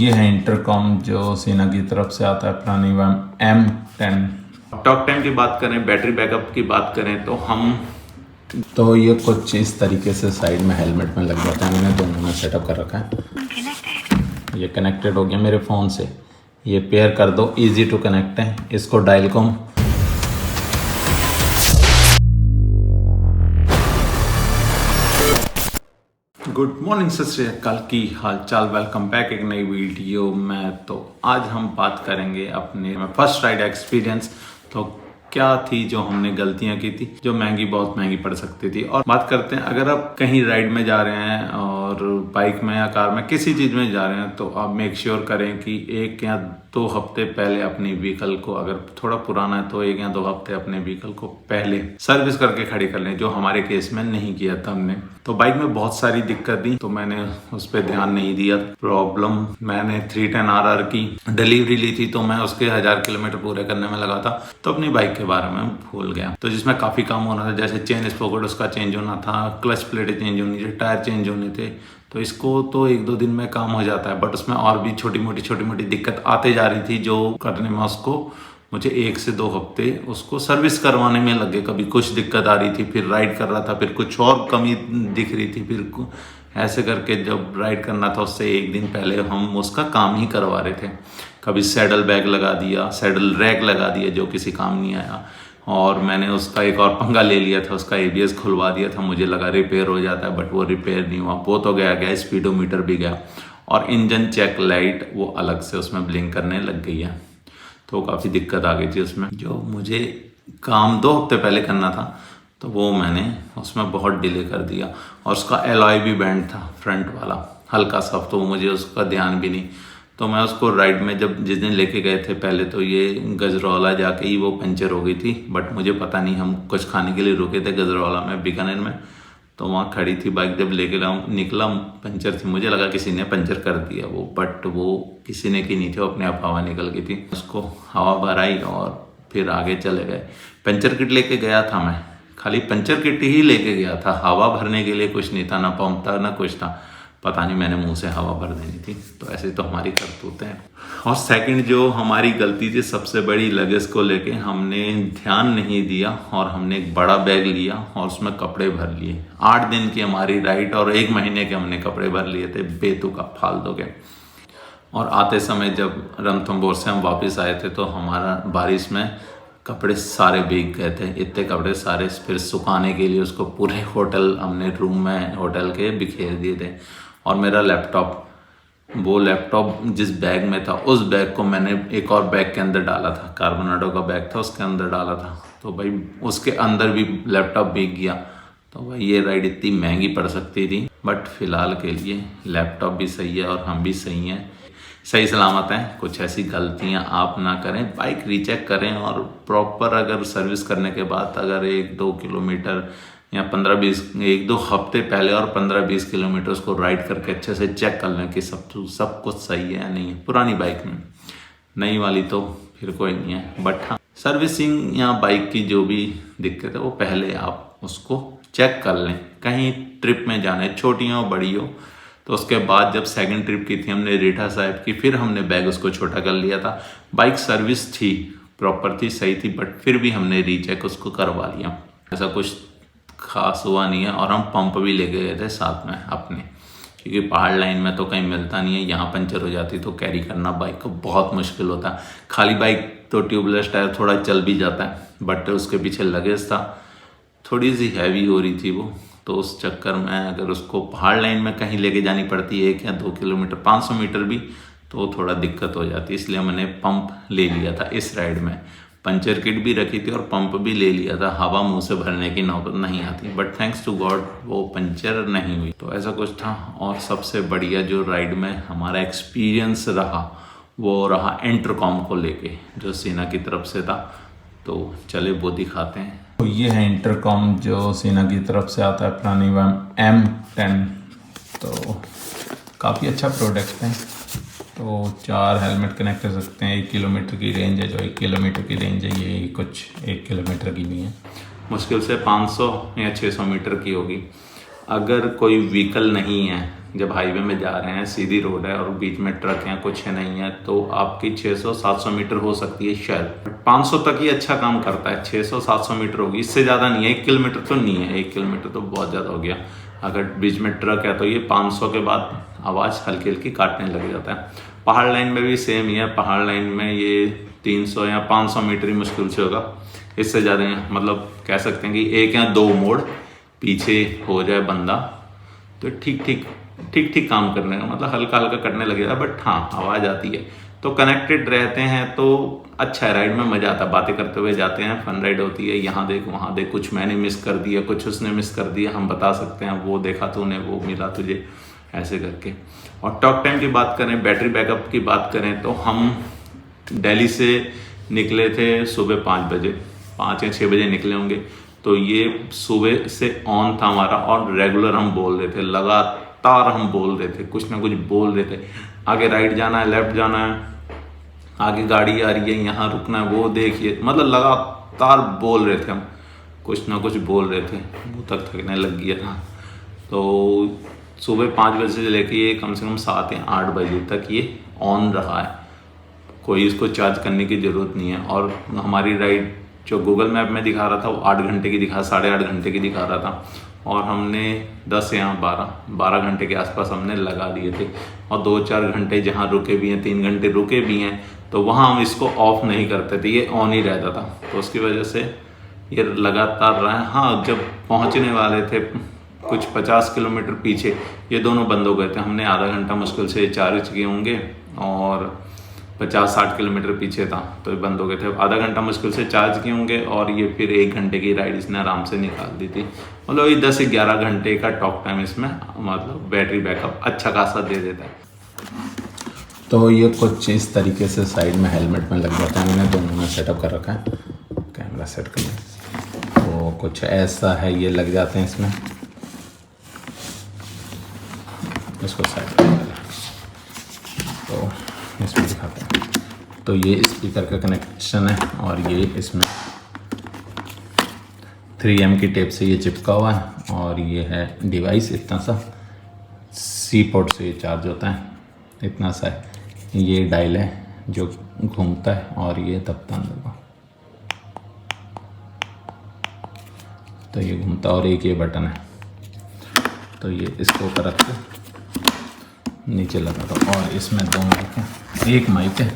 ये है इंटरकॉम जो सीना की तरफ से आता है, प्राणीवम M10। टॉक टाइम की बात करें, बैटरी बैकअप की बात करें तो ये कुछ इस तरीके से साइड में हेलमेट में लग जाता है। मैंने दोनों में सेटअप कर रखा है। ये कनेक्टेड हो गया मेरे फ़ोन से। ये पेयर कर दो, इजी टू कनेक्ट है। इसको डायल कॉम गुड मॉर्निंग, सत श्री अकाल, की हाल चाल। वेलकम बैक एक नई वीडियो में। तो आज हम बात करेंगे अपने फर्स्ट राइड एक्सपीरियंस। तो क्या थी जो हमने गलतियां की थी, जो बहुत महंगी पड़ सकती थी। और बात करते हैं, अगर आप कहीं राइड में जा रहे हैं और बाइक में या कार में किसी चीज़ में जा रहे हैं, तो आप मेक श्योर करें कि 1 या 2 हफ्ते पहले अपनी व्हीकल को, अगर थोड़ा पुराना है तो 1 या 2 हफ्ते अपने व्हीकल को पहले सर्विस करके खड़ी कर लें, जो हमारे केस में नहीं किया था हमने। तो बाइक में बहुत सारी दिक्कत थी, तो मैंने उस पर ध्यान नहीं दिया। प्रॉब्लम, मैंने 310RR की डिलीवरी ली थी, तो मैं उसके 1000 किलोमीटर पूरे करने में लगा था, तो अपनी बाइक के बारे में भूल गया। तो जिसमें काफ़ी काम होना था, जैसे चेन स्पॉकेट उसका चेंज होना था, क्लच प्लेटें चेंज होनी थी, टायर चेंज होने थे। तो इसको तो 1-2 दिन में काम हो जाता है, बट उसमें और भी छोटी मोटी दिक्कत आते जा रही थी, जो करने में उसको मुझे 1 से 2 हफ्ते उसको सर्विस करवाने में लगे। कभी कुछ दिक्कत आ रही थी, फिर राइड कर रहा था, फिर कुछ और कमी दिख रही थी, फिर ऐसे करके जब राइड करना था उससे 1 दिन पहले हम उसका काम ही करवा रहे थे। कभी सैडल बैग लगा दिया, सैडल रैक लगा दिया, जो किसी काम नहीं आया। और मैंने उसका एक और पंगा ले लिया था, उसका ABS खुलवा दिया था। मुझे लगा रिपेयर हो जाता है, बट वो रिपेयर नहीं हुआ। वो तो गया, स्पीडोमीटर भी गया, और इंजन चेक लाइट वो अलग से उसमें ब्लिंक करने लग गई है। तो काफ़ी दिक्कत आ गई थी उसमें। जो मुझे काम 2 हफ्ते पहले करना था, तो वो मैंने उसमें बहुत डिले कर दिया। और उसका एलॉय भी बैंड था, फ्रंट वाला हल्का सा, तो मुझे उसका ध्यान भी नहीं। तो मैं उसको राइड में जब जिस दिन लेके गए थे पहले, तो ये गजरौला जाके ही वो पंचर हो गई थी। बट मुझे पता नहीं, हम कुछ खाने के लिए रुके थे गजरौला में, बीकानेर में। तो वहाँ खड़ी थी बाइक, जब लेके निकला पंचर थी। मुझे लगा किसी ने पंचर कर दिया वो, बट वो किसी ने की नहीं थी, वो अपने आप हवा निकल गई थी। उसको हवा भराई और फिर आगे चले गए। पंचर किट लेके गया था मैं, खाली पंचर किट ही लेके गया था। हवा भरने के लिए कुछ नहीं था, ना पंप था ना कुछ था। पता नहीं, मैंने मुंह से हवा भर देनी थी। तो ऐसे तो हमारी करतूतें हैं। और सेकंड जो हमारी गलती थी सबसे बड़ी, लगेज को लेके हमने ध्यान नहीं दिया, और हमने एक बड़ा बैग लिया और उसमें कपड़े भर लिए। 8 दिन की हमारी राइड और 1 महीने के हमने कपड़े भर लिए थे, बेतुका फालतू के। और आते समय जब रणथंभौर से हम वापस आए थे, तो हमारा बारिश में कपड़े सारे भीग गए थे। इतने कपड़े सारे फिर सुखाने के लिए उसको पूरे होटल, हमने रूम में होटल के बिखेर दिए थे। और मेरा लैपटॉप, वो लैपटॉप जिस बैग में था, उस बैग को मैंने एक और बैग के अंदर डाला था, कार्बोनाडो का बैग था, उसके अंदर डाला था। तो भाई उसके अंदर भी लैपटॉप भीग गया। तो भाई ये राइड इतनी महंगी पड़ सकती थी, बट फिलहाल के लिए लैपटॉप भी सही है और हम भी सही हैं, सही सलामत हैं। कुछ ऐसी गलतियां आप ना करें, बाइक रीचेक करें, और प्रॉपर अगर सर्विस करने के बाद अगर 1-2 किलोमीटर या 15-20, 1-2 हफ्ते पहले और 15-20 किलोमीटर उसको राइड करके अच्छे से चेक कर लें कि सब कुछ सही है या नहीं है। पुरानी बाइक में, नई वाली तो फिर कोई नहीं है, बट हाँ, सर्विसिंग या बाइक की जो भी दिक्कत है वो पहले आप उसको चेक कर लें। कहीं ट्रिप में जाना है, छोटी हो बड़ी हो, तो उसके बाद जब सेकंड ट्रिप की थी हमने रीठा साहिब की, फिर हमने बैग उसको छोटा कर लिया था। बाइक सर्विस थी, प्रॉपर थी, सही थी, बट फिर भी हमने रीचेक उसको करवा लिया। ऐसा कुछ खास हुआ नहीं है। और हम पंप भी लेके गए थे साथ में अपने, क्योंकि पहाड़ लाइन में तो कहीं मिलता नहीं है। यहाँ पंचर हो जाती तो कैरी करना बाइक को बहुत मुश्किल होता है। खाली बाइक तो ट्यूबलेस टायर थोड़ा चल भी जाता है, बट उसके पीछे लगेज था, थोड़ी सी हैवी हो रही थी वो। तो उस चक्कर में अगर उसको पहाड़ लाइन में कहीं लेके जानी पड़ती है 1 या 2 किलोमीटर, 500 मीटर भी, तो थोड़ा दिक्कत हो जाती है। इसलिए मैंने पंप ले लिया था इस राइड में। पंचर किट भी रखी थी और पंप भी ले लिया था, हवा मुंह से भरने की नौबत नहीं आती। बट थैंक्स टू गॉड वो पंचर नहीं हुई। तो ऐसा कुछ था। और सबसे बढ़िया जो राइड में हमारा एक्सपीरियंस रहा, वो रहा इंटरकॉम को लेके, जो सीना की तरफ से था। तो चले वो दिखाते हैं। तो ये है इंटरकॉम जो सीना की तरफ से आता है, प्राणीवम M10। तो काफ़ी अच्छा प्रोडक्ट है। तो 4 हेलमेट कनेक्ट कर सकते हैं। 1 किलोमीटर की रेंज है, जो 1 किलोमीटर की रेंज है, ये कुछ 1 किलोमीटर की नहीं है, मुश्किल से 500 या 600 मीटर की होगी। अगर कोई व्हीकल नहीं है जब हाईवे में जा रहे हैं, सीधी रोड है और बीच में ट्रक है, कुछ है नहीं है, तो आपकी 600-700 मीटर हो सकती है शायद। 500 तक ही अच्छा काम करता है, 600-700 मीटर होगी, इससे ज़्यादा नहीं है। 1 किलोमीटर तो नहीं है, 1 किलोमीटर तो बहुत ज़्यादा हो गया। अगर बीच में ट्रक है तो ये 500 के बाद आवाज़ हल्की हल्की काटने लग जाता है। पहाड़ लाइन में भी सेम ही है, पहाड़ लाइन में ये 300 या 500 मीटर ही मुश्किल से होगा, इससे ज़्यादा मतलब कह सकते हैं कि 1 या 2 मोड़ पीछे हो जाए बंदा तो ठीक ठीक काम करने का मतलब हल्का हल्का करने लगेगा, बट हाँ आवाज़ आती है। तो कनेक्टेड रहते हैं तो अच्छा है, राइड में मज़ा आता है, बातें करते हुए जाते हैं, फन राइड होती है। यहाँ देख वहाँ देख, कुछ मैंने मिस कर दिया, कुछ उसने मिस कर दिया, हम बता सकते हैं वो देखा तूने, वो मिला तुझे, ऐसे करके। और टॉक टाइम की बात करें, बैटरी बैकअप की बात करें तो हम दिल्ली से निकले थे सुबह 5 बजे, 5 या 6 बजे निकले होंगे। तो ये सुबह से ऑन था हमारा और रेगुलर हम बोल रहे थे, लगातार हम बोल रहे थे, कुछ ना कुछ बोल रहे थे। आगे राइट जाना है, लेफ्ट जाना है, आगे गाड़ी आ रही है, यहाँ रुकना है, वो देखिए, मतलब लगातार बोल रहे थे हम, कुछ ना कुछ बोल रहे थे, मुँह तक थकने लग गया था। तो सुबह 5 बजे से लेके ये कम से कम 7 या 8 बजे तक ये ऑन रहा है, कोई इसको चार्ज करने की ज़रूरत नहीं है। और हमारी राइड जो गूगल मैप में दिखा रहा था वो 8 घंटे की दिखा, 8.5 घंटे की दिखा रहा था, और हमने 10 या 12 घंटे के आसपास हमने लगा दिए थे। और 2-4 घंटे जहाँ रुके भी हैं, 3 घंटे रुके भी हैं, तो वहाँ हम इसको ऑफ नहीं करते थे, ये ऑन ही रहता था। तो उसकी वजह से ये लगातार रहा है। हाँ, जब पहुँचने वाले थे कुछ 50 किलोमीटर पीछे ये दोनों बंद हो गए थे। हमने आधा घंटा मुश्किल से चार्ज किए होंगे और 50-60 किलोमीटर पीछे था तो ये बंद हो गए थे। आधा घंटा मुश्किल से चार्ज किए होंगे और ये फिर 1 घंटे की राइड इसने आराम से निकाल दी थी। मतलब ये 10-11 घंटे का टॉक टाइम इसमें मतलब बैटरी बैकअप अच्छा खासा दे देता है। तो ये कुछ इस तरीके से साइड में हेलमेट में लग जाता है, मैंने दोनों में सेटअप कर रखा है, कैमरा सेट करना। तो कुछ ऐसा है, ये लग जाते हैं इसमें, इसको साइड कर, तो इसमें दिखाते हैं। तो ये स्पीकर का कनेक्शन है और ये इसमें 3M की टेप से ये चिपका हुआ है, और ये है डिवाइस इतना सा, C पोर्ट से ये चार्ज होता है, इतना सा है। ये डायल है जो घूमता है और ये दबता अंदर को, तो ये घूमता, और एक ये बटन है, तो ये इसको ऊपर रख के नीचे लगा दो। और इसमें 2 माइक हैं, एक माइक है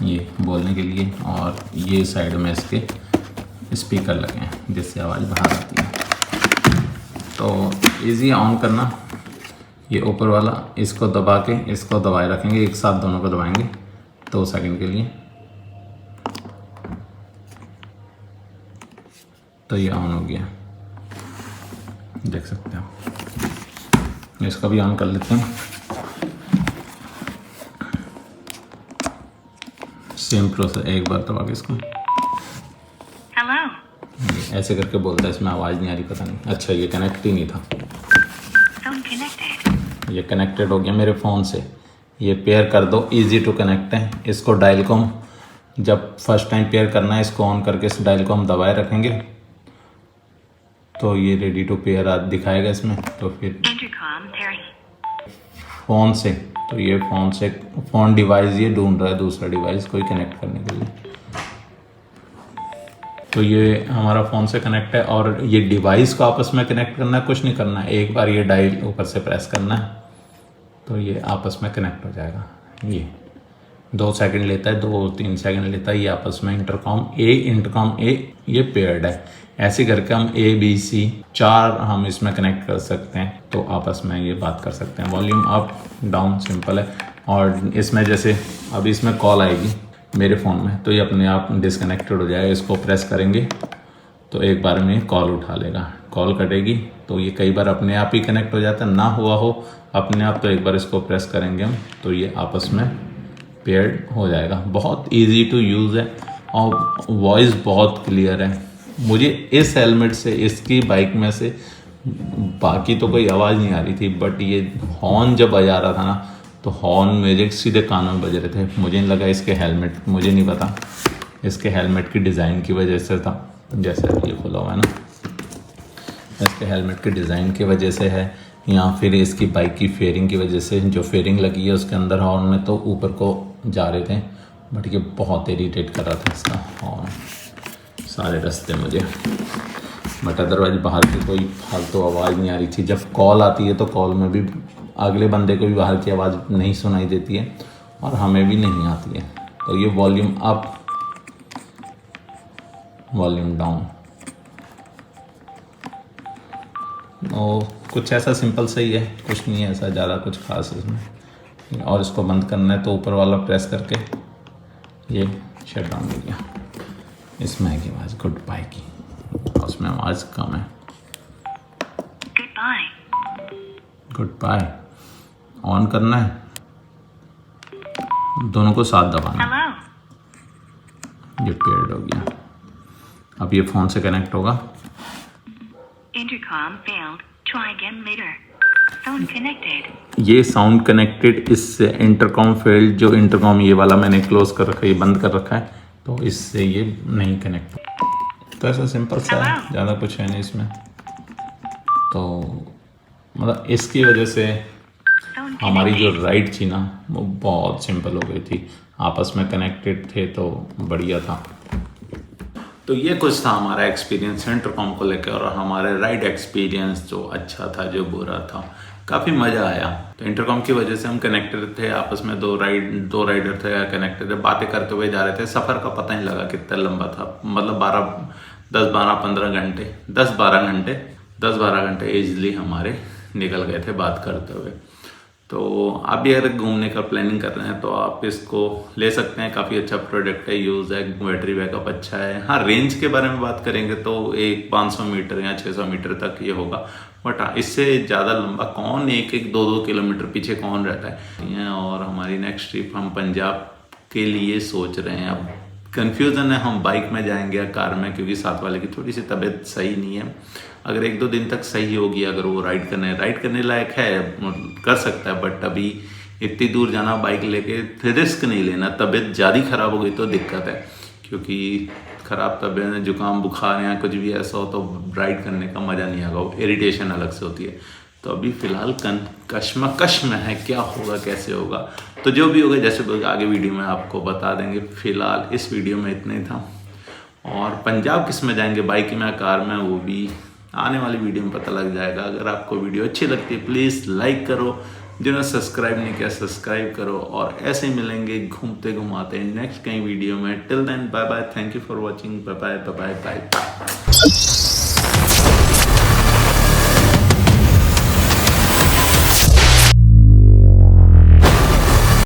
ये बोलने के लिए, और ये साइड में इसके स्पीकर लगे हैं जिससे आवाज़ बाहर आती है। तो इजी ऑन करना, ये ऊपर वाला इसको दबा के इसको दबाए रखेंगे, एक साथ दोनों को दबाएंगे 2 सेकंड के लिए, तो ये ऑन हो गया, देख सकते हो। इसका भी ऑन कर लेते हैं, सेम प्रोसेस, एक बार दबा के इसको ऐसे करके बोलता है, इसमें आवाज़ नहीं आ रही, पता नहीं। अच्छा, ये कनेक्ट ही नहीं था, ये कनेक्टेड हो गया मेरे फ़ोन से। ये पेयर कर दो, इजी टू कनेक्ट है। इसको डायल को हम जब फर्स्ट टाइम पेयर करना है, इसको ऑन करके इस डायल को हम दबाए रखेंगे तो ये रेडी टू पेयर दिखाएगा इसमें। तो फिर फ़ोन से, तो ये फ़ोन डिवाइस ये ढूंढ रहा है दूसरा डिवाइस कोई कनेक्ट करने के लिए, तो ये हमारा फ़ोन से कनेक्ट है। और ये डिवाइस को आपस में कनेक्ट करना है, कुछ नहीं करना है, एक बार ये डायल ऊपर से प्रेस करना है तो ये आपस में कनेक्ट हो जाएगा। ये 2 सेकंड लेता है, 2-3 सेकंड लेता है, ये आपस में इंटरकॉम ए ये पेयर्ड है। ऐसे करके हम ABC 4 हम इसमें कनेक्ट कर सकते हैं, तो आपस में ये बात कर सकते हैं। वॉल्यूम अप डाउन सिंपल है। और इसमें जैसे अभी इसमें कॉल आएगी मेरे फ़ोन में, तो ये अपने आप डिसकनेक्टेड हो जाएगा। इसको प्रेस करेंगे तो एक बार में कॉल उठा लेगा, कॉल कटेगी तो ये कई बार अपने आप ही कनेक्ट हो जाता है, ना हुआ हो अपने आप तो एक बार इसको प्रेस करेंगे हम तो ये आपस में पेयर्ड हो जाएगा। बहुत इजी टू यूज़ है और वॉइस बहुत क्लियर है। मुझे इस हेलमेट से, इसकी बाइक में से बाकी तो कोई आवाज़ नहीं आ रही थी, बट ये हॉर्न जब बजा रहा था ना, तो हॉर्न मेरे सीधे कानों में बज रहे थे। मुझे नहीं लगा इसके हेलमेट, मुझे नहीं पता इसके हेलमेट की डिज़ाइन की वजह से था, जैसे ये खुला हुआ है ना, इसके हेलमेट के डिज़ाइन की वजह से है या फिर इसकी बाइक की फेयरिंग की वजह से जो फेयरिंग लगी है उसके अंदर हॉर्न में तो ऊपर को जा रहे थे, बट ये बहुत इरीटेट कर रहा था इसका हॉर्न सारे रास्ते मुझे। बट अदरवाइज बाहर की कोई फालतू आवाज़ नहीं आ रही थी। जब कॉल आती है तो कॉल में भी अगले बंदे को भी बाहर की आवाज़ नहीं सुनाई देती है और हमें भी नहीं आती है। तो ये वॉल्यूम अप, वॉल्यूम डाउन, और कुछ ऐसा सिंपल सही है, कुछ नहीं है ऐसा ज़्यादा कुछ खास इसमें। और इसको बंद करना है तो ऊपर वाला प्रेस करके ये शट डाउन हो गया। इसमें है की आवाज़ गुड बाय की, उसमें आवाज़ कम है। गुड बाय ऑन करना है, दोनों को साथ दबाना। ये पेयर्ड हो गया। अब ये फ़ोन से कनेक्ट होगा। Intercom failed. Try again later. Phone connected. ये साउंड कनेक्टेड, इससे इंटरकॉम फेल्ड। जो इंटरकॉम ये वाला मैंने क्लोज कर रखा है, ये बंद कर रखा है, तो इससे ये नहीं कनेक्ट। तो ऐसा सिंपल सा है, ज़्यादा कुछ है नहीं इसमें। तो मतलब इसकी वजह से हमारी जो राइड थी ना वो बहुत सिंपल हो गई थी, आपस में कनेक्टेड थे तो बढ़िया था। तो ये कुछ था हमारा एक्सपीरियंस इंटरकॉम को लेकर, और हमारे राइड एक्सपीरियंस जो अच्छा था जो बुरा था, काफ़ी मज़ा आया। तो इंटरकॉम की वजह से हम कनेक्टेड थे आपस में, दो राइडर थे कनेक्टेड थे, बातें करते हुए जा रहे थे। सफ़र का पता नहीं लगा कितना लंबा था, मतलब 10-12 घंटे ईजिली हमारे निकल गए थे बात करते हुए। तो आप भी अगर घूमने का प्लानिंग कर रहे हैं तो आप इसको ले सकते हैं, काफ़ी अच्छा प्रोडक्ट है, यूज़ है, बैटरी बैकअप अच्छा है। हाँ, रेंज के बारे में बात करेंगे तो एक 500 मीटर या 600 मीटर तक ये होगा, बट हाँ, इससे ज़्यादा लंबा कौन 1-2 किलोमीटर पीछे कौन रहता है। और हमारी नेक्स्ट ट्रिप हम पंजाब के लिए सोच रहे हैं। अब कन्फ्यूज़न है हम बाइक में जाएंगे या कार में, क्योंकि साथ वाले की थोड़ी सी तबीयत सही नहीं है। अगर 1-2 दिन तक सही होगी, अगर वो राइड करने लायक है, कर सकता है, बट अभी इतनी दूर जाना बाइक लेके रिस्क नहीं लेना। तबीयत ज़्यादा खराब हो गई तो दिक्कत है, क्योंकि ख़राब तबीयत में जुकाम बुखार या कुछ भी ऐसा हो तो राइड करने का मज़ा नहीं आएगा, वो इरिटेशन अलग से होती है। तो अभी फ़िलहाल कश्मकश में है, क्या होगा कैसे होगा। तो जो भी होगा जैसे होगा आगे वीडियो में आपको बता देंगे। फ़िलहाल इस वीडियो में इतना ही था। और पंजाब किस में जाएंगे, बाइक में या कार में, वो भी आने वाली वीडियो में पता लग जाएगा। अगर आपको वीडियो अच्छी लगती है प्लीज़ लाइक करो, जिन्होंने सब्सक्राइब नहीं किया सब्सक्राइब करो, और ऐसे ही मिलेंगे घूमते घुमाते नेक्स्ट कहीं वीडियो में। Till then bye bye, thank you for watching, bye bye bye bye bye.